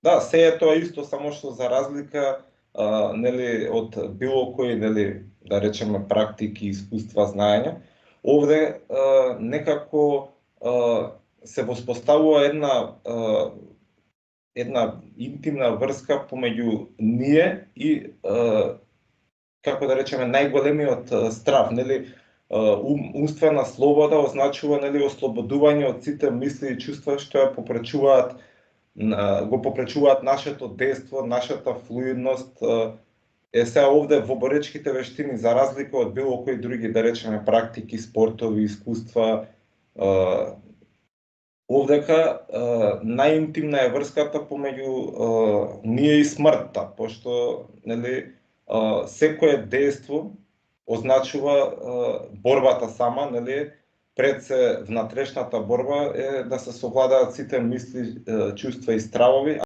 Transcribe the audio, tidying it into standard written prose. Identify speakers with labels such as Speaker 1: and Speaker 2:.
Speaker 1: Да, се е тоа исто, само што за разлика нели од било кој, нели, да речеме, практики, искуства, знаење, овде некако се воспоставува една интимна врска помеѓу ние и како да речеме најголемиот страв, нели, умствена слобода означува, нели, ослободување од сите мисли и чувства што ја го попречуваат нашето дејство, нашата флуидност. Сега овде во боречките вештини, за разлика од било кои други, да речеме, практики, спортови, искуства, овдека најинтимна е врската помеѓу ние и смртта, пошто, нели, секое дејство означува борбата сама, нели, пред се внатрешната борба е да се совладаат сите мисли, чувства и стравови,